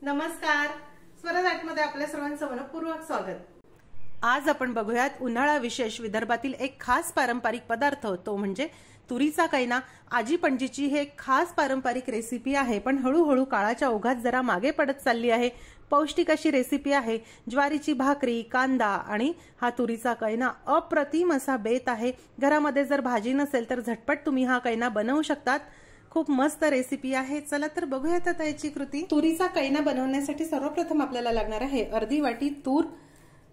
नमस्कार, स्वराजमध्ये आपल्या सर्वांचं मनपूर्वक स्वागत। आज आपण बघूयात उन्हाळा विशेष विदर्भातील एक खास पारंपरिक पदार्थ, तो म्हणजे तुरीचा कैना। आजी पणजीची हे खास पारंपरिक रेसिपी आहे, पण हळूहळू काळाच्या ओघात जरा मागे पडत चालली आहे। पौष्टिक अशी रेसिपी आहे। ज्वारीची भाकरी, कांदा आणि हा तुरीचा कैना अप्रतिम असा बेत आहे। घरामध्ये जर भाजी नसेल तर झटपट तुम्ही हा कैना बनवू शकतात। खूप मस्त रेसिपी आहे। चला तर बघूयात आता याची कृती। तुरीचा कैना बनवण्यासाठी सर्वप्रथम आपल्याला लागणार आहे अर्धी वाटी तूर।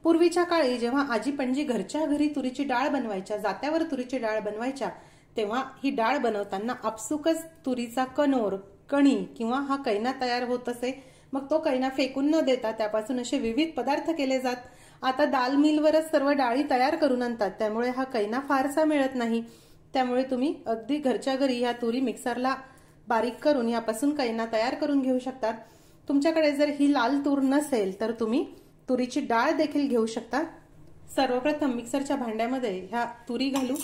पूर्वीच्या काळी जेव्हा आजी पणजी घरच्या घरी तुरीची डाळ बनवायच्या, जात्यावर तुरीची डाळ बनवायच्या, तेव्हा ही डाळ बनवताना आपसुकच तुरीचा कणोर, कणी किंवा हा कैना तयार होत असे। मग तो कैना फेकून न देता त्यापासून असे विविध पदार्थ केले जात। आता दाल मिलवरच सर्व डाळी तयार करून आणतात, त्यामुळे हा कैना फारसा मिळत नाही। त्यामुळे तुम्ही अगदी घरच्या घरी या तुरी मिक्सरला बारीक करून यापासून कैना तयार करून घेऊ शकता। तुमच्याकडे जर ही लाल तूर नसेल तर तुम्ही तुरीची डाळ देखील घेऊ शकता। सर्वप्रथम मिक्सरच्या भांड्यामध्ये ह्या तुरी घालू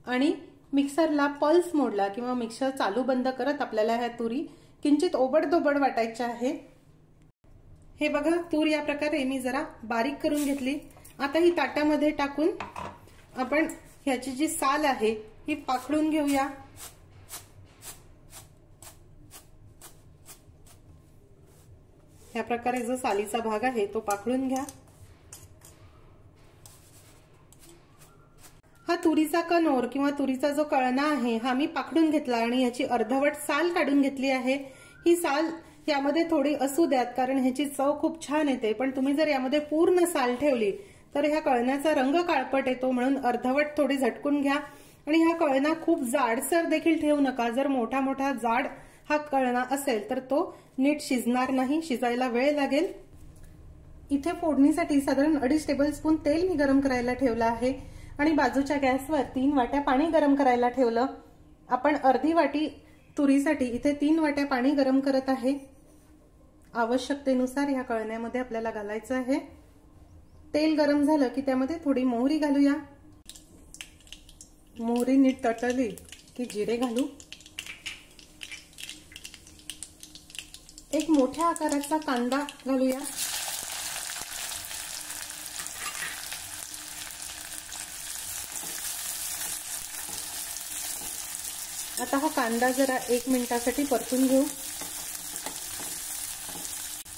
आणि मिक्सरला पल्स मोडला किंवा मिक्सर चालू बंद करत आपल्याला ह्या तुरी किंचित ओबडधोबड वाटायच्या आहे। हे बघा, तूर या प्रकारे मी जरा बारीक करून घेतली। आता ही ताटामध्ये टाकून आपण ह्याची जी साल आहे ही पाखडून घेऊया। या प्रकारे जो सालीचा भाग आहे तो पाखडून घ्या। हा तुरीचा कणोर किंवा तुरीचा जो कळना आहे हा मी पाखडून घेतला आणि याची अर्धवट साल काढून घेतली आहे। ही साल यामध्ये थोडी असू द्यात, कारण ह्याची चव खूप छान येते। पण तुम्ही जर यामध्ये पूर्ण साल ठेवली तर ह्या कळण्याचा रंग काळपट येतो, म्हणून अर्धवट थोडी झटकून घ्या। आणि हा कळना खूप जाडसर देखील ठेवू नका। जर मोठा मोठा जाड हा कळना असेल तर तो नीट शिजणार नाही, शिजायला वेळ लागेल। इथे फोडणीसाठी साधारण 2.5 टेबलस्पून तेल मी गरम करायला ठेवलं आहे आणि बाजूच्या गॅसवर 3 वाट्या पाणी गरम करायला ठेवलं। आपण अर्धी वाटी तुरीसाठी इथे 3 वाट्या पाणी गरम करत आहे। आवश्यकतेनुसार या कळण्यामध्ये आपल्याला घालायचं आहे। तेल गरम झालं की त्यामध्ये थोडी मोहरी घालूया। मोहरी नीट तळली की जिरे घालू। एक मोठ्या आकाराचा कांदा घालूया। आता हा कांदा जरा 1 मिनिटासाठी परतून घेऊ।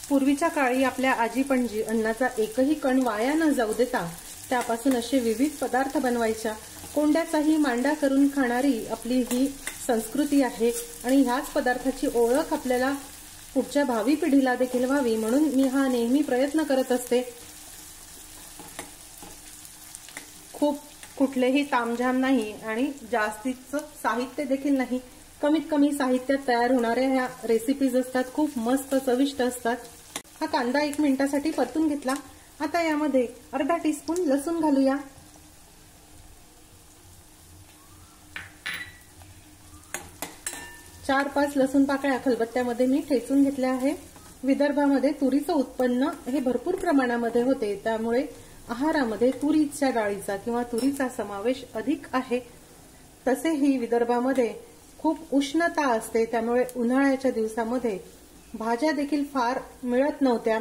पूर्वीच्या काळी आपल्या आजी पणजी अन्नाचा एकही कण वाया न जाऊ देता त्यापासून असे विविध पदार्थ बनवायच्या। कोंड्याचाही मांडा करून खाणारी आपली ही संस्कृती आहे आणि ह्याच पदार्थाची ओळख आपल्याला पुढच्या भावी पिढीला देखील व्हावी, म्हणून मी हा नेहमी प्रयत्न करत असते। खूप कुठलेही तामझाम नाही आणि जास्तीचं साहित्य देखील नाही। कमीत कमी साहित्यात तयार होणाऱ्या ह्या रेसिपीज असतात, खूप मस्त चविष्ट असतात। हा कांदा 1 मिनिटासाठी परतून घेतला। आता यामध्ये अर्धा टीस्पून लसूण घालूया। चार 5 लसूण पाकळ्या खलबत्त्यामध्ये मी ठेचून घेतल्या आहे। विदर्भामध्ये तुरीचं उत्पन्न हे भरपूर प्रमाणामध्ये होते, त्यामुळे आहारामध्ये तुरीच्या डाळीचा किंवा तुरीचा समावेश अधिक आहे। तसेही विदर्भामध्ये खूप उष्णता असते, त्यामुळे उन्हाळ्याच्या दिवसामध्ये भाज्या देखील फार मिळत नव्हत्या।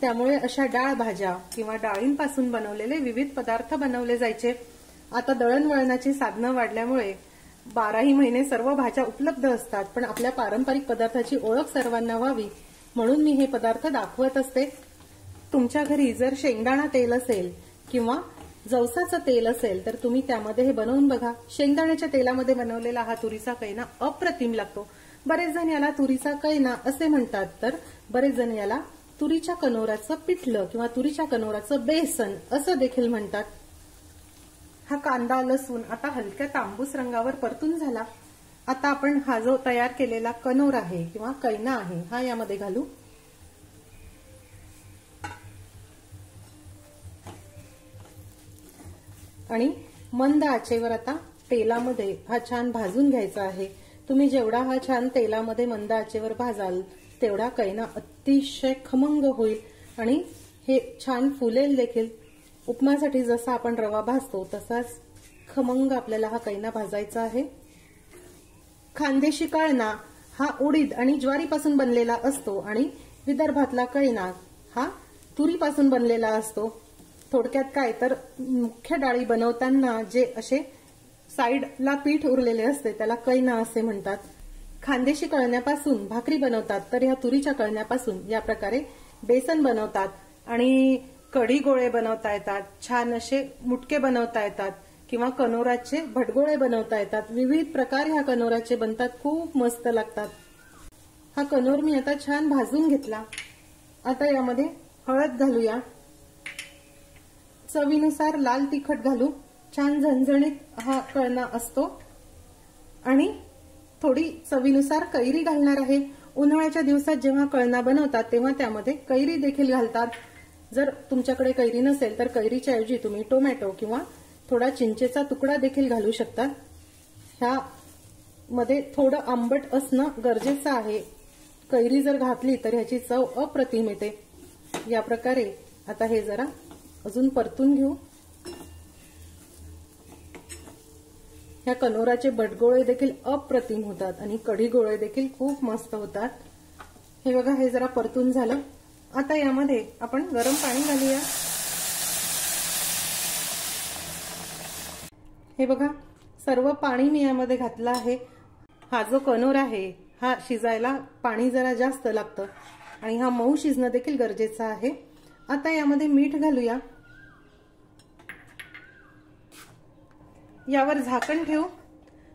त्यामुळे अशा डाळ भाज्या किंवा डाळींपासून बनवलेले विविध पदार्थ बनवले जायचे। आता दळणवळणाची साधनं वाढल्यामुळे 12ही महिने सर्व भाज्या उपलब्ध असतात, पण आपल्या पारंपरिक पदार्थाची ओळख सर्वांना व्हावी म्हणून मी हे पदार्थ दाखवत असते। तुमच्या घरी जर शेंगदाणा तेल असेल किंवा जवसाचं तेल असेल तर तुम्ही त्यामध्ये हे बनवून बघा। शेंगदाण्याच्या तेलामध्ये बनवलेला हा तुरीचा कैना अप्रतिम लागतो। बरेच जण याला तुरीचा कैना असे म्हणतात, तर बरेच जण याला तुरीच्या कणोराचं पिठलं किंवा तुरीच्या कणोराचं बेसन असं देखील म्हणतात। हा कांदा लसूण आता हलक्या तांबूस रंगावर परतून झाला। आता आपण हा जो तयार केलेला कणोर आहे किंवा कैना आहे हा यामध्ये घालू आणि मंद आचेवर आता तेलामध्ये हा छान भाजून घ्यायचा आहे। तुम्ही जेवढा हा छान तेलामध्ये मंद आचेवर भाजाल तेवढा कैना अतिशय खमंग होईल आणि हे छान फुलेल देखील। उपमासाठी जसा आपण रवा भाजतो तसाच खमंग आपल्याला हा कैना भाजायचा आहे। खानदेशी कळना हा उडीद आणि ज्वारीपासून बनलेला असतो आणि विदर्भातला कैना हा तुरीपासून बनलेला असतो। थोडक्यात काय तर मुख्य डाळी बनवताना जे असे साइडला पीठ उरलेले असते त्याला कैना असे म्हणतात। खानदेशी कळण्यापासून भाकरी बनवतात तर ह्या तुरीच्या कळण्यापासून या प्रकारे बेसन बनवतात आणि कढी गोळे बनवता येतात, छान असे मुटके बनवता येतात किंवा कनोराचे भटगोळे बनवता येतात। विविध प्रकार ह्या कनोराचे बनतात, खूप मस्त लागतात। हा कनोर मी आता छान भाजून घेतला। आता यामध्ये हळद घालूया, चवीनुसार लाल तिखट घालू। छान झणझणीत हा कळना असतो आणि थोडी चवीनुसार कैरी घालणार आहे। उन्हाळ्याच्या दिवसात जेव्हा कळना बनवतात तेव्हा त्यामध्ये कैरी देखील घालतात। जर तुमच्याकडे कैरी नसेल तर कैरीच्या ऐवजी तुम्ही टोमॅटो किंवा थोडा चिंचेचा तुकडा देखील घालू शकता। ह्या मध्ये थोडं आंबट असणं गरजेचं आहे। कैरी जर घातली तर ह्याची चव अप्रतिम येते। या प्रकारे आता हे जरा अजून परतून घेऊ। ह्या कनोराचे भटगोळे देखील अप्रतिम होतात आणि कढी गोळे देखील खूप मस्त होतात। हे बघा, हे जरा परतून झालं। आता यामध्ये आपण गरम पाणी घालूया। हे बघा, सर्व पाणी मी यामध्ये घातलं आहे। हा जो कनोर आहे हा शिजायला पाणी जरा जास्त लागतं आणि हा मऊ शिजणं देखील गरजेचं आहे। आता यामध्ये मीठ घालूया, यावर झाकण ठेवू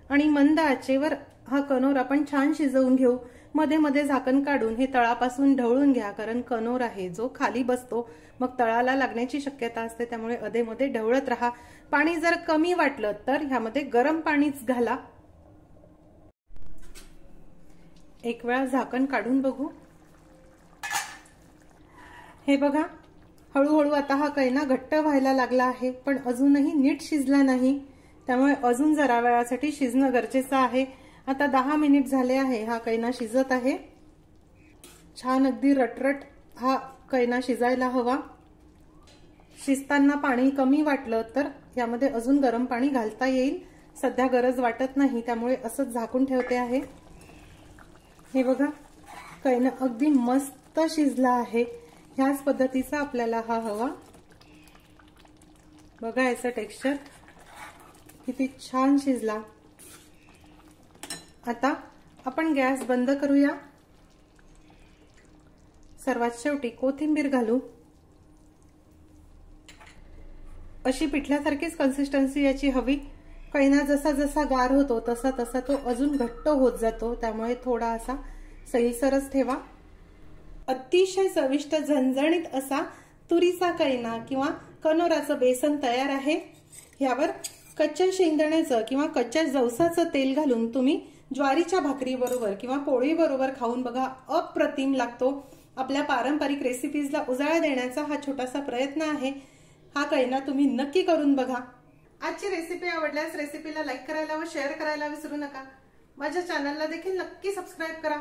आणि मंद आचेवर हा कनोर आपण छान शिजवून घेऊ। मध्ये मध्ये झाकण काढून हे तळापासून ढवळून घ्या, कारण कनोर आहे जो खाली बसतो मग तळाला लागण्याची शक्यता असते, त्यामुळे अधेमध्ये ढवळत राहा। पाणी जर कमी वाटलं तर ह्यामध्ये गरम पाणीच घाला। एक वेळा झाकण काढून बघू। हे बघा, हळूहळू आता हा कैना घट्ट व्हायला लागला आहे, पण अजूनही नीट शिजला नाही, त्यामुळे अजून जरा वेळासाठी शिजणं गरजेचं आहे। आता 10 मिनिट झाले आहे, हा कैना शिजत आहे। छान अगदी रटरट हा कैना शिजायला हवा। शिजताना पाणी कमी वाटलं तर यामध्ये अजून गरम पाणी घालता येईल, सध्या गरज वाटत नाही, त्यामुळे असंच झाकून ठेवते आहे। हे बघा, कैना अगदी मस्त शिजला आहे। ह्याच पद्धतीचा आपल्याला हा हवा। बघा याचं टेक्स्चर किती छान शिजला। आता आपण गॅस बंद करूया। सर्वात शेवटी कोथिंबीर घालू। अशी पिठल्यासारखीच कन्सिस्टन्सी याची हवी। कैना जसा जसा गार होतो तसा तसा तो अजून घट्ट होत जातो, त्यामुळे थोडा असा सैलसरच ठेवा। अतिशय चविष्ट झणझणीत असा तुरीचा कैना किंवा कनोराचं बेसन तयार आहे। यावर कच्च्या शेंगदाण्याचं किंवा कच्च्या जवसाचं तेल घालून तुम्ही ज्वारीच्या भाकरी बरोबर किंवा पोळी बरोबर खाऊन बघा, अप्रतिम लागतो। आपल्या पारंपरिक रेसिपीजला उजाळा देण्याचा हा छोटासा प्रयत्न आहे। हा कैना तुम्ही नक्की करून बघा। आजची रेसिपी आवडल्यास रेसिपीला लाईक करायला व शेअर करायला विसरू नका। माझ्या चॅनलला देखील नक्की सबस्क्राईब करा।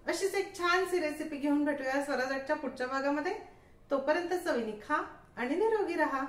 अशीच एक छानशी रेसिपी घेऊन भेटूया स्वराजच्या पुढच्या भागामध्ये। तोपर्यंत चवीने खा आणि निरोगी राहा।